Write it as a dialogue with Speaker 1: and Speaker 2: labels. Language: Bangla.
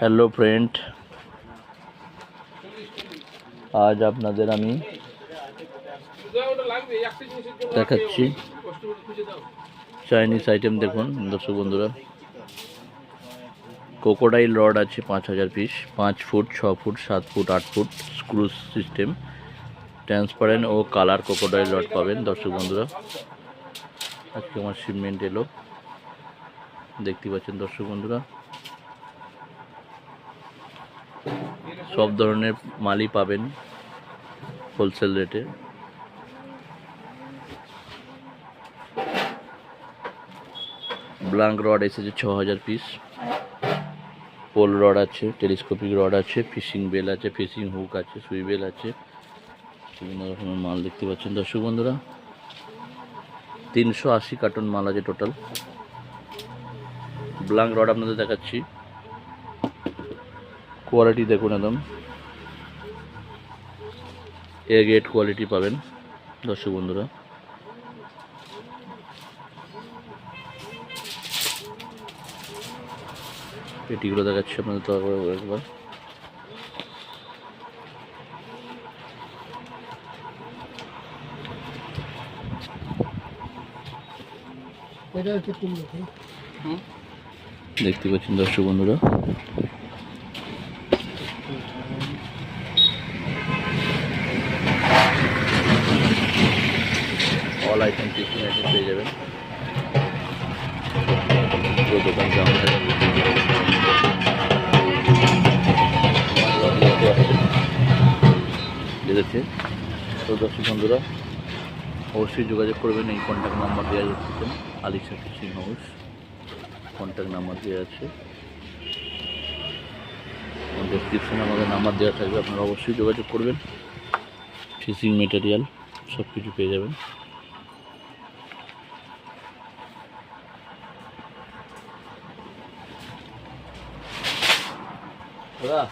Speaker 1: হ্যালো ফ্রেন্ড, আজ আপনাদের আমি দেখাচ্ছি চাইনিজ আইটেম। দেখুন দর্শক বন্ধুরা, ক্রোকোডাইল রড আছে 5000 piece, 5 foot, 6 foot, 7 foot, 8 foot screw system, transparent ও কালার ক্রোকোডাইল রড পাবেন। দর্শক বন্ধুরা, আজকে আমার শিপমেন্ট এলো, দেখতে পাচ্ছেন দর্শক বন্ধুরা। সব ধরনের মালই পাবেন হোলসেল রেটে। ব্লাঙ্ক রড এসেছে 6000 পিস, পোল রড আছে, টেলিস্কোপিক রড আছে, ফিশিং বেল আছে, ফিশিং হুক আছে, সুই বেল আছে, বিভিন্ন রকমের মাল দেখতে পাচ্ছেন দর্শক বন্ধুরা। 380 কার্টন মাল আছে টোটাল। ব্লাঙ্ক রড আপনাদের দেখাচ্ছি, কোয়ালিটি দেখুন, একদম এ গ্রেড কোয়ালিটি পাবেন দর্শক বন্ধুরা। পেটিগুলো দেখাচ্ছি আপনাদের তো একবার। দেখতে পাচ্ছেন দর্শক বন্ধুরা, অল আইটেম টিফিন আইটেম পেয়ে যাবেন। দোকান দেখেছে তো দর্শক বন্ধুরা, অবশ্যই যোগাযোগ করবেন। এই কন্ট্যাক্ট নাম্বার দেওয়া যাচ্ছে, Alisha fishing house contact number দেওয়া আছে, ডেসক্রিপশনে আমাদের নাম্বার দেওয়া থাকবে, আপনারা অবশ্যই যোগাযোগ করবেন। ফিশিং মেটেরিয়াল সব কিছু পেয়ে যাবেন। দাদা